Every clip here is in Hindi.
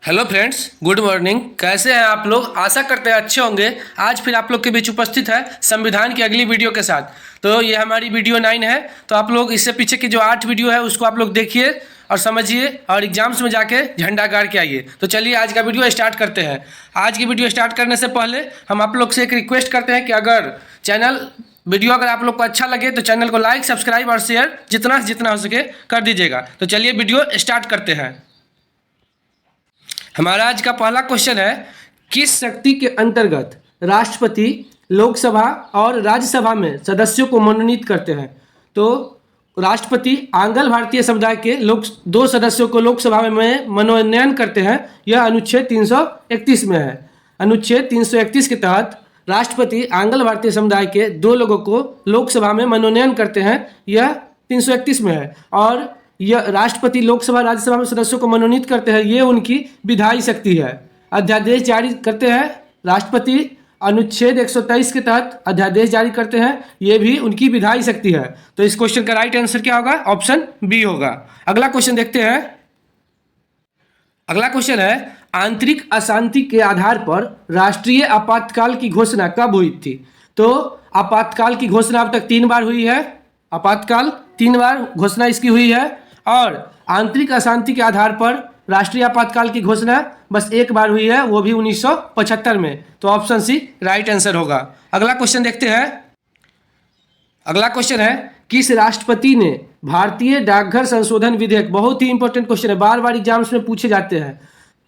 Hello friends, good morning. कैसे हैं आप लोग? आशा करते हैं अच्छे होंगे। आज फिर आप लोग के बीच उपस्थित है संविधान की अगली वीडियो के साथ। तो ये हमारी वीडियो 9 है। तो आप लोग इससे पीछे की जो 8 वीडियो है उसको आप लोग देखिए और समझिए और एग्जाम्स में जाके झंडा गाड़ के आइए। तो चलिए आज का वीडियो स्टार्ट करते हैं। आज की वीडियो स्टार्ट करने से पहले हम आप लोग से एक रिक्वेस्ट करते हैं कि अगर वीडियो अगर आप लोग को अच्छा लगे तो चैनल को लाइक, सब्सक्राइब और शेयर जितना से जितना हो सके कर दीजिएगा। तो चलिए वीडियो स्टार्ट करते हैं। हमारा आज का पहला क्वेश्चन है, किस शक्ति के अंतर्गत राष्ट्रपति लोकसभा और राज्यसभा में सदस्यों को मनोनीत करते हैं? तो राष्ट्रपति आंग्ल भारतीय समुदाय के दो सदस्यों को लोकसभा में मनोनयन करते हैं। यह अनुच्छेद 331 में है। अनुच्छेद 331 के तहत राष्ट्रपति आंग्ल भारतीय समुदाय के दो लोगों को लोकसभा में मनोनयन करते हैं। यह 331 में है। और यह राष्ट्रपति लोकसभा राज्यसभा में सदस्यों को मनोनीत करते हैं, ये उनकी विधायी शक्ति है। अध्यादेश जारी करते हैं राष्ट्रपति, अनुच्छेद 123 के तहत अध्यादेश जारी करते हैं, ये भी उनकी विधायी शक्ति है। तो इस क्वेश्चन का राइट आंसर क्या होगा? ऑप्शन बी होगा। अगला क्वेश्चन देखते हैं। अगला क्वेश्चन है, आंतरिक अशांति के आधार पर राष्ट्रीय आपातकाल की घोषणा कब हुई थी? तो आपातकाल की घोषणा अब तक 3 बार हुई है। आपातकाल 3 बार घोषणा इसकी हुई है। और आंतरिक अशांति के आधार पर राष्ट्रीय आपातकाल की घोषणा बस 1 बार हुई है, वो भी 1975 में। तो ऑप्शन सी राइट आंसर होगा। अगला क्वेश्चन देखते हैं। अगला क्वेश्चन है, किस राष्ट्रपति ने भारतीय डाकघर संशोधन विधेयक, बहुत ही इंपॉर्टेंट क्वेश्चन है, बार बार एग्जाम्स में पूछे जाते हैं,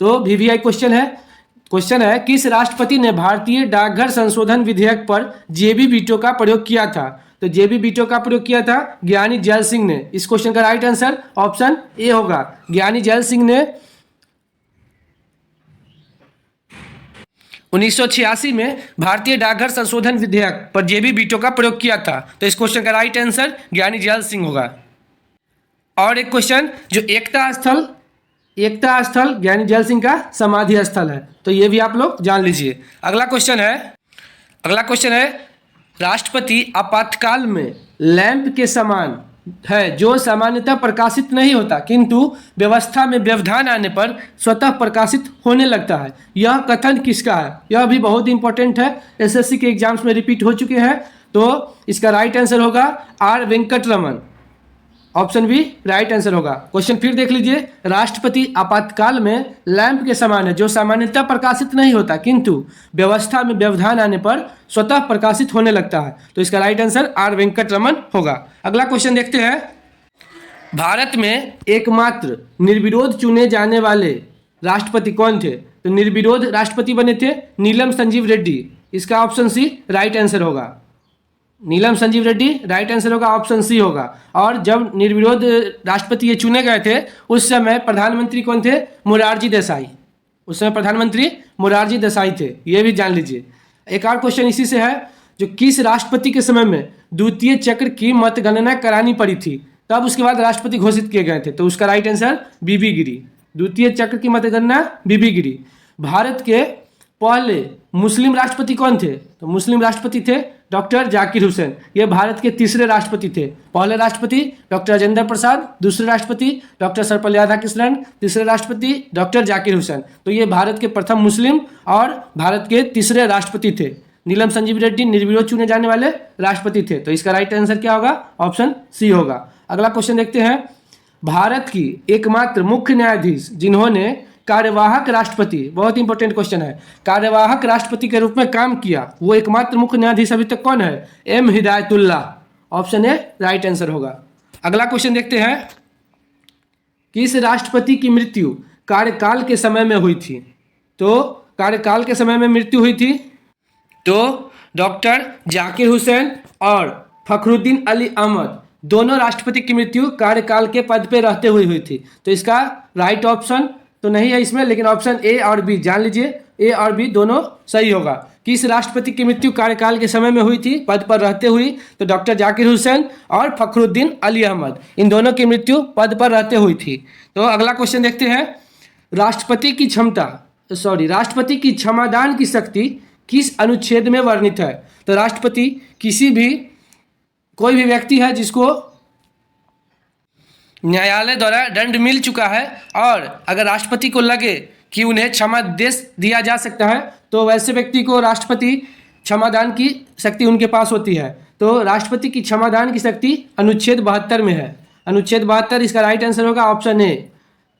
तो वीवीआई क्वेश्चन है किस राष्ट्रपति ने भारतीय डाकघर संशोधन विधेयक पर जेबी वीटो का प्रयोग किया था? तो जेबी वीटो का प्रयोग किया था ज्ञानी जैल सिंह ने। इस क्वेश्चन का राइट आंसर ऑप्शन ए होगा। ज्ञानी जैल सिंह ने 1986 में भारतीय डाकघर संशोधन विधेयक पर जेबी वीटो का प्रयोग किया था। तो इस क्वेश्चन का राइट आंसर ज्ञानी जैल सिंह होगा। और एक क्वेश्चन, जो एकता स्थल ज्ञानी जैल सिंह का समाधि स्थल है, तो ये भी आप लोग जान लीजिए। अगला क्वेश्चन है, राष्ट्रपति आपातकाल में लैंप के समान है जो सामान्यतः प्रकाशित नहीं होता किंतु व्यवस्था में व्यवधान आने पर स्वतः प्रकाशित होने लगता है। यह कथन किसका है? यह भी बहुत इंपॉर्टेंट है, एसएससी के एग्जाम्स में रिपीट हो चुके हैं। तो इसका राइट आंसर होगा R Venkataraman. Option B right answer होगा। क्वेश्चन फिर देख लीजिए, राष्ट्रपति आपातकाल में लैंप के समान है जो सामान्यतः प्रकाशित नहीं होता किंतु व्यवस्था में व्यवधान आने पर स्वतः प्रकाशित होने लगता है। तो इसका राइट आंसर आर वेंकटरमन होगा। अगला क्वेश्चन देखते हैं। भारत में एकमात्र निर्विरोध चुने जाने वाले राष्ट्रपति कौन थे? तो निर्विरोध राष्ट्रपति बने थे नीलम संजीव रेड्डी। इसका ऑप्शन सी राइट आंसर होगा। नीलम संजीव रेड्डी राइट आंसर होगा, ऑप्शन सी होगा। और जब निर्विरोध राष्ट्रपति ये चुने गए थे उस समय प्रधानमंत्री कौन थे? मोरारजी देसाई। उस समय प्रधानमंत्री मोरारजी देसाई थे, ये भी जान लीजिए। एक और क्वेश्चन इसी से है, जो किस राष्ट्रपति के समय में द्वितीय चक्र की मतगणना करानी पड़ी थी, तब उसके बाद राष्ट्रपति घोषित किए गए थे? तो उसका राइट आंसर बीबी गिरी। द्वितीय चक्र की मतगणना बीबी गिरी। भारत के पहले मुस्लिम राष्ट्रपति कौन थे? तो मुस्लिम राष्ट्रपति थे डॉक्टर जाकिर हुसैन। ये भारत के तीसरे राष्ट्रपति थे। पहले राष्ट्रपति डॉक्टर राजेंद्र प्रसाद, दूसरे राष्ट्रपति डॉक्टर सर्वपल्ली राधाकृष्णन, तीसरे राष्ट्रपति डॉक्टर जाकिर हुसैन। तो ये भारत के प्रथम मुस्लिम और भारत के तीसरे राष्ट्रपति थे। नीलम संजीव रेड्डी निर्विरोध चुने जाने वाले राष्ट्रपति थे। तो इसका राइट आंसर क्या होगा? ऑप्शन सी होगा। अगला क्वेश्चन देखते हैं। भारत की एकमात्र मुख्य न्यायाधीश जिन्होंने कार्यवाहक राष्ट्रपति, बहुत इंपॉर्टेंट क्वेश्चन है, कार्यवाहक राष्ट्रपति के रूप में काम किया, वो एकमात्र मुख्य न्यायाधीश अभी तक कौन है? M Hidayatullah. Option A right answer होगा। अगला क्वेश्चन देखते हैं। किस राष्ट्रपति की मृत्यु कार्यकाल के समय में हुई थी? तो कार्यकाल के समय में मृत्यु हुई थी तो डॉक्टर जाकिर हुसैन और फखरुद्दीन अली अहमद, दोनों राष्ट्रपति की मृत्यु कार्यकाल के पद पे रहते हुए हुई थी। तो इसका राइट ऑप्शन तो नहीं है इसमें, लेकिन ऑप्शन ए और बी जान लीजिए, ए और बी दोनों सही होगा। किस राष्ट्रपति की मृत्यु कार्यकाल के समय में हुई थी पद पर रहते हुई? तो डॉक्टर जाकिर हुसैन और फखरुद्दीन अली अहमद, इन दोनों की मृत्यु पद पर रहते हुई थी। तो अगला क्वेश्चन देखते हैं। राष्ट्रपति की क्षमादान की शक्ति किस अनुच्छेद में वर्णित है? तो राष्ट्रपति कोई भी व्यक्ति है जिसको न्यायालय द्वारा दंड मिल चुका है और अगर राष्ट्रपति को लगे कि उन्हें क्षमा दे दिया जा सकता है, तो वैसे व्यक्ति को राष्ट्रपति क्षमादान की शक्ति उनके पास होती है। तो राष्ट्रपति की क्षमादान की शक्ति अनुच्छेद 72 में है। अनुच्छेद 72 इसका राइट आंसर होगा ऑप्शन ए।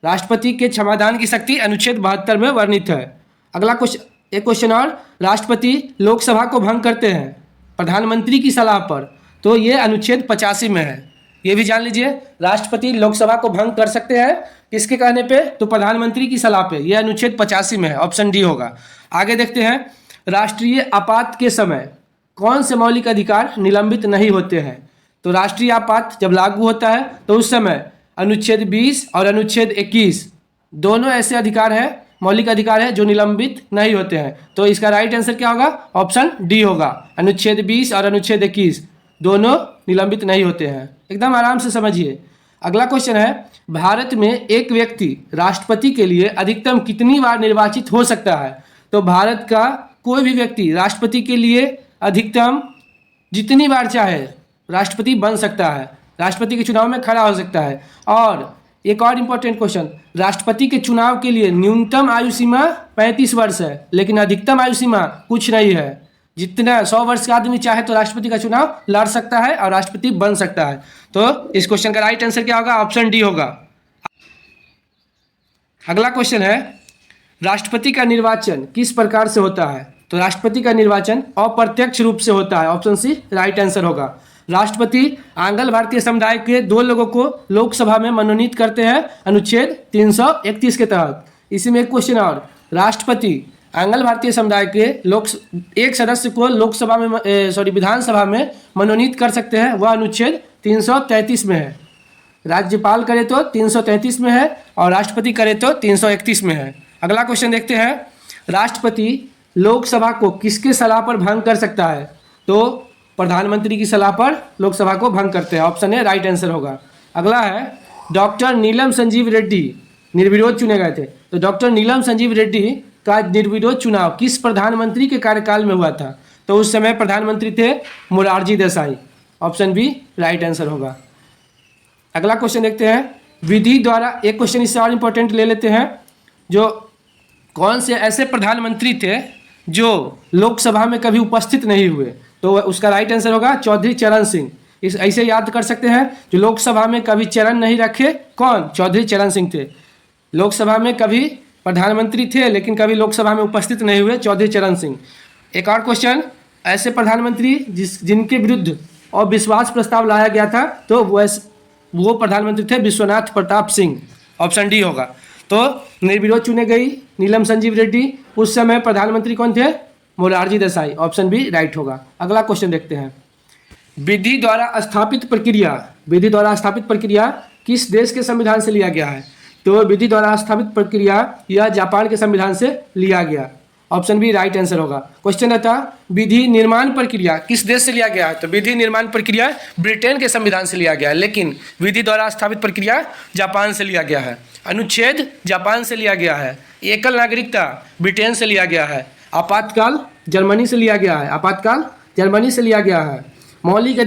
राष्ट्रपति के क्षमादान की शक्ति अनुच्छेद 72 में वर्णित है। अगला क्वेश्चन, एक क्वेश्चन और, राष्ट्रपति लोकसभा को भंग करते हैं प्रधानमंत्री की सलाह पर, तो ये अनुच्छेद 85 में है। ये भी जान लीजिए, राष्ट्रपति लोकसभा को भंग कर सकते हैं किसके कहने पे, तो प्रधानमंत्री की सलाह पे। यह अनुच्छेद 85 में है, ऑप्शन डी होगा। आगे देखते हैं, राष्ट्रीय आपात के समय कौन से मौलिक अधिकार निलंबित नहीं होते हैं। तो राष्ट्रीय आपात जब लागू होता है तो उस समय अनुच्छेद 20 और अनुच्छेद 21 दोनों ऐसे अधिकार हैं, मौलिक अधिकार है जो निलंबित नहीं होते हैं। तो इसका राइट आंसर क्या होगा, ऑप्शन डी होगा। अनुच्छेद 20 और अनुच्छेद 21 दोनों निलंबित नहीं होते हैं। एकदम आराम से समझिए। अगला क्वेश्चन है, भारत में एक व्यक्ति राष्ट्रपति के लिए अधिकतम कितनी बार निर्वाचित हो सकता है। तो भारत का कोई भी व्यक्ति राष्ट्रपति के लिए अधिकतम जितनी बार चाहे राष्ट्रपति बन सकता है, राष्ट्रपति के चुनाव में खड़ा हो सकता है। और एक और इम्पोर्टेंट क्वेश्चन, राष्ट्रपति के चुनाव के लिए न्यूनतम आयु सीमा 35 वर्ष है, लेकिन अधिकतम आयु सीमा कुछ नहीं है। जितना 100 वर्ष का आदमी चाहे तो राष्ट्रपति का चुनाव लड़ सकता है और राष्ट्रपति बन सकता है। तो इस क्वेश्चन का राइट आंसर क्या होगा, ऑप्शन डी होगा। अगला क्वेश्चन है, राष्ट्रपति का निर्वाचन किस प्रकार से होता है। तो राष्ट्रपति का निर्वाचन अप्रत्यक्ष रूप से होता है, ऑप्शन सी राइट आंसर होगा। राष्ट्रपति आंग्ल भारतीय समुदाय के 2 लोगों को लोकसभा में मनोनीत करते हैं अनुच्छेद 331 के तहत। इसी में एक क्वेश्चन और, राष्ट्रपति आंग्ल भारतीय समुदाय के एक सदस्य को लोकसभा में विधानसभा में मनोनीत कर सकते हैं, वह अनुच्छेद 333 में है। राज्यपाल करे तो 333 में है और राष्ट्रपति करे तो 331 में है। अगला क्वेश्चन देखते हैं, राष्ट्रपति लोकसभा को किसके सलाह पर भंग कर सकता है। तो प्रधानमंत्री की सलाह पर लोकसभा को भंग करते हैं, ऑप्शन ए राइट आंसर होगा। अगला है, डॉक्टर नीलम संजीव रेड्डी निर्विरोध चुने गए थे। तो डॉक्टर नीलम संजीव रेड्डी का निर्विरोध चुनाव किस प्रधानमंत्री के कार्यकाल में हुआ था। तो उस समय प्रधानमंत्री थे Morarji Desai, option B right answer होगा। अगला क्वेश्चन देखते हैं, विधि द्वारा, एक क्वेश्चन इससे और इम्पोर्टेंट ले लेते हैं, जो कौन से ऐसे प्रधानमंत्री थे जो लोकसभा में कभी उपस्थित नहीं हुए। तो उसका राइट आंसर होगा चौधरी चरण सिंह। इस ऐसे याद कर सकते हैं, जो लोकसभा में कभी चरण नहीं रखे, कौन, चौधरी चरण सिंह थे। लोकसभा में कभी प्रधानमंत्री थे लेकिन कभी लोकसभा में उपस्थित नहीं हुए, चौधरी चरण सिंह। एक और क्वेश्चन, ऐसे प्रधानमंत्री जिनके विरुद्ध अविश्वास प्रस्ताव लाया गया था, तो वो प्रधानमंत्री थे विश्वनाथ प्रताप सिंह, ऑप्शन डी होगा। तो निर्विरोध चुने गई नीलम संजीव रेड्डी, उस समय प्रधानमंत्री कौन थे, Morarji Desai, option B right होगा। अगला क्वेश्चन देखते हैं, विधि द्वारा स्थापित प्रक्रिया किस देश के संविधान से लिया गया है। तो विधि द्वारा स्थापित प्रक्रिया यह जापान के संविधान से लिया गया, ऑप्शन बी राइट आंसर होगा। क्वेश्चन था, विधि निर्माण प्रक्रिया किस देश से लिया गया है। तो विधि निर्माण प्रक्रिया ब्रिटेन के संविधान से लिया गया है, लेकिन विधि द्वारा स्थापित प्रक्रिया जापान से लिया गया है। अनुच्छेद जापान से लिया गया है। एकल नागरिकता ब्रिटेन से लिया गया है। आपातकाल जर्मनी से लिया गया है। मौलिक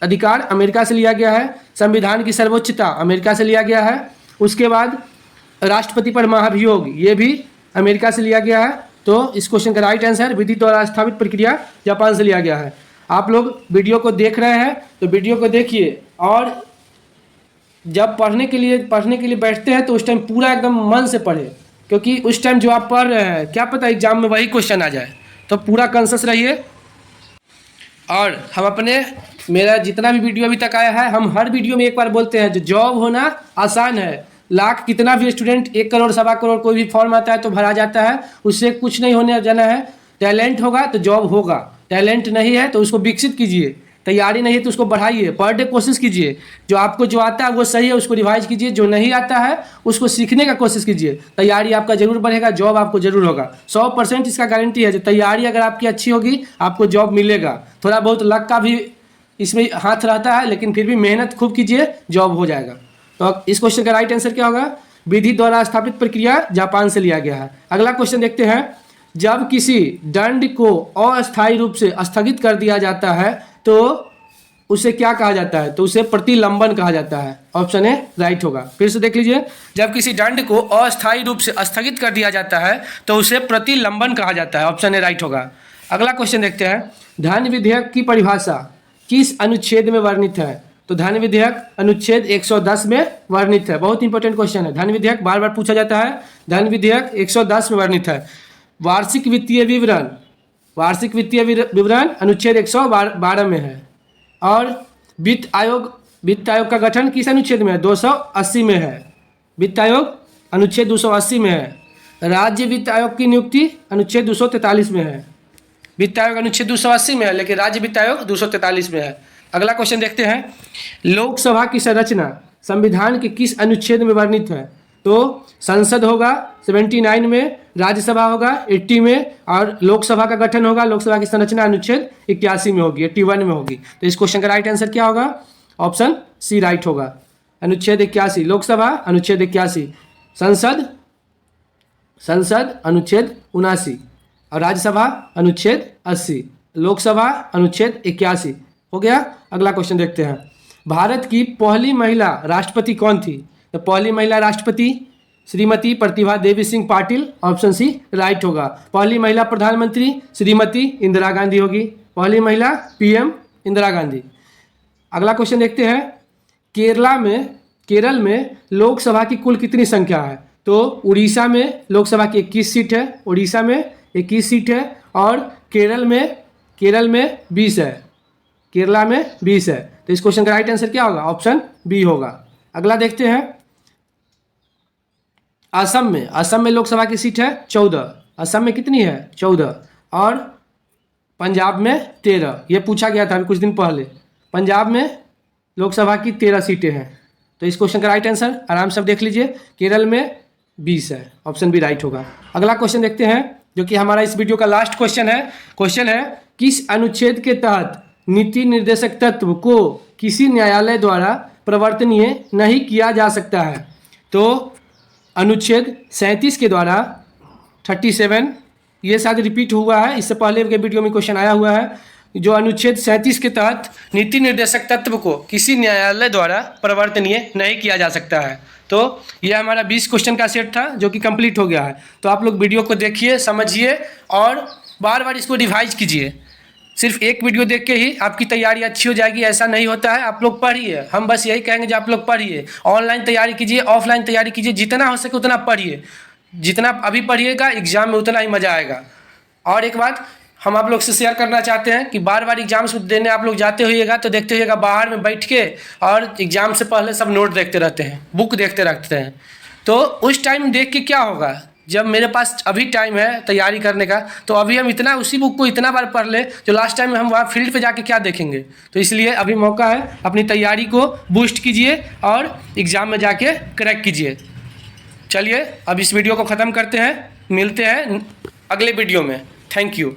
अधिकार अमेरिका से लिया गया है। संविधान की सर्वोच्चता अमेरिका से लिया गया है। उसके बाद राष्ट्रपति पर महाभियोग, ये भी अमेरिका से लिया गया है। तो इस क्वेश्चन का राइट आंसर, विधि द्वारा स्थापित प्रक्रिया जापान से लिया गया है। आप लोग वीडियो को देख रहे हैं तो वीडियो को देखिए, और जब पढ़ने के लिए बैठते हैं तो उस टाइम पूरा एकदम मन से पढ़े, क्योंकि उस टाइम जो आप पढ़ रहे हैं क्या पता एग्जाम में वही क्वेश्चन आ जाए। तो पूरा कॉन्शियस रहिए। और हम अपने, मेरा जितना भी वीडियो अभी तक आया है, हम हर वीडियो में एक बार बोलते हैं, जो जॉब होना आसान है। लाख कितना भी स्टूडेंट 1 करोड़ 1.25 करोड़ कोई भी फॉर्म आता है तो भरा जाता है, उससे कुछ नहीं होने जाना है। टैलेंट होगा तो जॉब होगा, टैलेंट नहीं है तो उसको विकसित कीजिए, तैयारी नहीं है तो उसको बढ़ाइए, पर डे कोशिश कीजिए। जो आपको जो आता है वो सही है, उसको रिवाइज कीजिए, जो नहीं आता है उसको सीखने का कोशिश कीजिए। तैयारी आपका जरूर बढ़ेगा, जॉब आपको जरूर होगा। 100% इसका गारंटी है, जो तैयारी अगर आपकी अच्छी होगी आपको जॉब मिलेगा। थोड़ा बहुत लक का भी इसमें हाथ रहता है, लेकिन फिर भी मेहनत खूब कीजिए, जॉब हो जाएगा। तो इस क्वेश्चन का राइट आंसर क्या होगा, विधि द्वारा स्थापित प्रक्रिया जापान से लिया गया है। अगला क्वेश्चन देखते हैं, जब किसी दंड को अस्थायी रूप से स्थगित कर दिया जाता है तो उसे क्या कहा जाता है? तो उसे प्रतिलंबन कहा जाता है। ऑप्शन ए राइट होगा। फिर से देख लीजिए, जब किसी दंड को अस्थायी रूप से स्थगित कर दिया जाता है तो उसे प्रतिलंबन कहा जाता है। ऑप्शन ए राइट होगा। अगला क्वेश्चन देखते हैं, धन विधेयक की परिभाषा किस अनुच्छेद में वर्णित है? तो धन विधेयक अनुच्छेद 110 में वर्णित है। बहुत इंपॉर्टेंट क्वेश्चन है, धन विधेयक बार बार पूछा जाता है। धन विधेयक 110 में वर्णित है। वार्षिक वित्तीय विवरण अनुच्छेद 112 में है। और वित्त आयोग का गठन किस अनुच्छेद में है? 280 में है। वित्त आयोग अनुच्छेद 280 में है। राज्य वित्त आयोग की नियुक्ति अनुच्छेद 243 में है। वित्त आयोग अनुच्छेद 280 में है, लेकिन राज्य वित्त आयोग 243 में है। अगला क्वेश्चन देखते हैं, लोकसभा की संरचना संविधान के किस अनुच्छेद में वर्णित है? तो संसद होगा 79 में, राज्यसभा होगा 80 में, और लोकसभा का गठन होगा, लोकसभा की संरचना अनुच्छेद 81 में होगी, 81 में होगी। तो इस क्वेश्चन का राइट आंसर क्या होगा? ऑप्शन सी राइट होगा। अनुच्छेद 81, लोकसभा अनुच्छेद 81, संसद अनुच्छेद 79 और राज्यसभा अनुच्छेद 80, लोकसभा अनुच्छेद 81 हो गया। अगला क्वेश्चन देखते हैं, भारत की पहली महिला राष्ट्रपति कौन थी? तो पहली महिला राष्ट्रपति Shrimati Pratibha Devi Singh Patil. Option C right होगा। पहली महिला प्रधानमंत्री श्रीमती इंदिरा गांधी होगी। पहली महिला पीएम इंदिरा गांधी। अगला क्वेश्चन देखते हैं, केरल में लोकसभा की कुल कितनी संख्या है? तो उड़ीसा में लोकसभा की 21 सीट है, उड़ीसा में 21 सीट है, और केरल में 20 है, केरला में 20 है। तो इस क्वेश्चन का राइट आंसर क्या होगा? ऑप्शन बी होगा। अगला देखते हैं, असम में लोकसभा की सीट है 14। असम में कितनी है? 14। और पंजाब में 13। ये पूछा गया था अभी कुछ दिन पहले। पंजाब में लोकसभा की 13 सीटें हैं। तो इस क्वेश्चन का राइट आंसर आराम से देख लीजिए, केरल में 20 है। ऑप्शन बी राइट होगा। अगला क्वेश्चन देखते हैं, जो कि हमारा इस वीडियो का लास्ट क्वेश्चन है, किस अनुच्छेद के तहत नीति निर्देशक तत्व को किसी न्यायालय द्वारा प्रवर्तनीय नहीं किया जा सकता है? तो अनुच्छेद 37 के द्वारा 37, ये शायद रिपीट हुआ है, इससे पहले के वीडियो में क्वेश्चन आया हुआ है। जो अनुच्छेद 37 के तहत नीति निर्देशक तत्व को किसी न्यायालय द्वारा प्रवर्तनीय नहीं किया जा सकता है। तो ये हमारा 20 क्वेश्चन का सेट था, जो कि कंप्लीट हो गया है। तो आप लोग वीडियो को देखिए, समझिए और बार बार इसको रिवाइज कीजिए। सिर्फ एक वीडियो देख के ही आपकी तैयारी अच्छी हो जाएगी ऐसा नहीं होता है। आप लोग पढ़िए, हम बस यही कहेंगे जो आप लोग पढ़िए। ऑनलाइन तैयारी कीजिए, ऑफलाइन तैयारी कीजिए, जितना हो सके उतना पढ़िए। जितना अभी पढ़िएगा एग्जाम में उतना ही मज़ा आएगा। और एक बात हम आप लोग से शेयर करना चाहते हैं कि बार बार एग्जाम्स देने आप लोग जाते होइएगा तो देखते होइएगा बाहर में बैठ के और एग्जाम से पहले सब नोट देखते रहते हैं, बुक देखते रहते हैं। तो उस टाइम देख के क्या होगा, जब मेरे पास अभी टाइम है तैयारी करने का, तो अभी हम इतना उसी बुक को इतना बार पढ़ ले जो लास्ट टाइम में हम वहाँ फील्ड पे जाके क्या देखेंगे। तो इसलिए अभी मौका है, अपनी तैयारी को बूस्ट कीजिए और एग्ज़ाम में जाके क्रैक कीजिए। चलिए अब इस वीडियो को ख़त्म करते हैं, मिलते हैं अगले वीडियो में। Thank you.